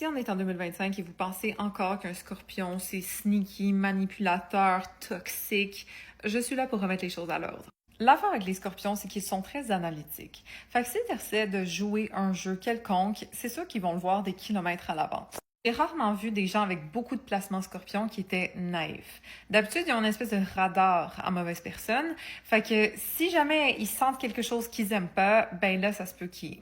si on est en 2025 et vous pensez encore qu'un scorpion, c'est sneaky, manipulateur, toxique, je suis là pour remettre les choses à l'ordre. L'affaire avec les scorpions, c'est qu'ils sont très analytiques. Fait que s'ils essaient de jouer un jeu quelconque, c'est sûr qu'ils vont le voir des kilomètres à l'avance. J'ai rarement vu des gens avec beaucoup de placements scorpions qui étaient naïfs. D'habitude, ils ont une espèce de radar à mauvaise personne. Fait que si jamais ils sentent quelque chose qu'ils aiment pas, ben là, ça se peut qu'ils...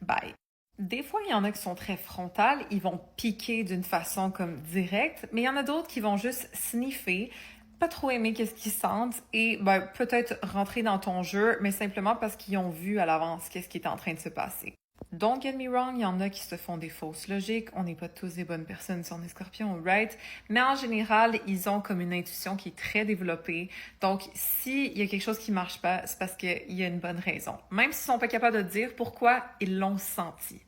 Bye. Des fois, il y en a qui sont très frontales, ils vont piquer d'une façon comme directe, mais il y en a d'autres qui vont juste sniffer, pas trop aimer qu'est-ce qu'ils sentent et ben, peut-être rentrer dans ton jeu, mais simplement parce qu'ils ont vu à l'avance qu'est-ce qui est en train de se passer. Don't get me wrong, il y en a qui se font des fausses logiques. On n'est pas tous des bonnes personnes si on est scorpion, right? Mais en général, ils ont comme une intuition qui est très développée. Donc, s'il y a quelque chose qui marche pas, c'est parce qu'il y a une bonne raison. Même s'ils sont pas capables de dire pourquoi, ils l'ont senti.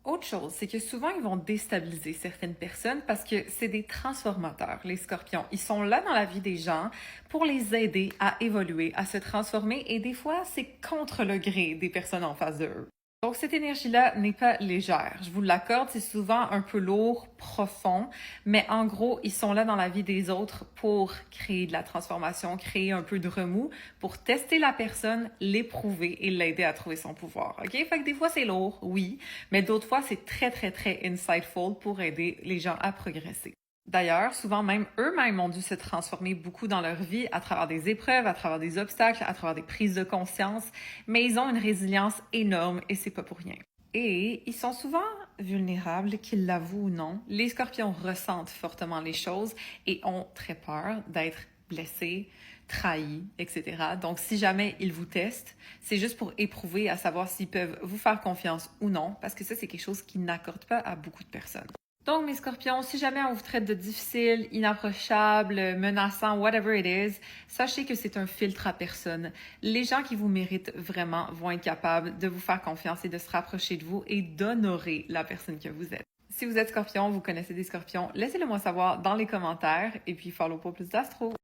Autre chose, c'est que souvent, ils vont déstabiliser certaines personnes parce que c'est des transformateurs, les scorpions. Ils sont là dans la vie des gens pour les aider à évoluer, à se transformer et des fois, c'est contre le gré des personnes en face de eux. Donc, cette énergie-là n'est pas légère. Je vous l'accorde, c'est souvent un peu lourd, profond, mais en gros, ils sont là dans la vie des autres pour créer de la transformation, créer un peu de remous, pour tester la personne, l'éprouver et l'aider à trouver son pouvoir. OK? Fait que des fois, c'est lourd, oui, mais d'autres fois, c'est très, très, très insightful pour aider les gens à progresser. D'ailleurs, souvent même eux-mêmes ont dû se transformer beaucoup dans leur vie à travers des épreuves, à travers des obstacles, à travers des prises de conscience, mais ils ont une résilience énorme et c'est pas pour rien. Et ils sont souvent vulnérables, qu'ils l'avouent ou non. Les scorpions ressentent fortement les choses et ont très peur d'être blessés, trahis, etc. Donc, si jamais ils vous testent, c'est juste pour éprouver à savoir s'ils peuvent vous faire confiance ou non, parce que ça, c'est quelque chose qu'ils n'accordent pas à beaucoup de personnes. Donc, mes scorpions, si jamais on vous traite de difficile, inapprochable, menaçant, whatever it is, sachez que c'est un filtre à personne. Les gens qui vous méritent vraiment vont être capables de vous faire confiance et de se rapprocher de vous et d'honorer la personne que vous êtes. Si vous êtes scorpion, vous connaissez des scorpions, laissez-le moi savoir dans les commentaires et puis follow pour plus d'astro.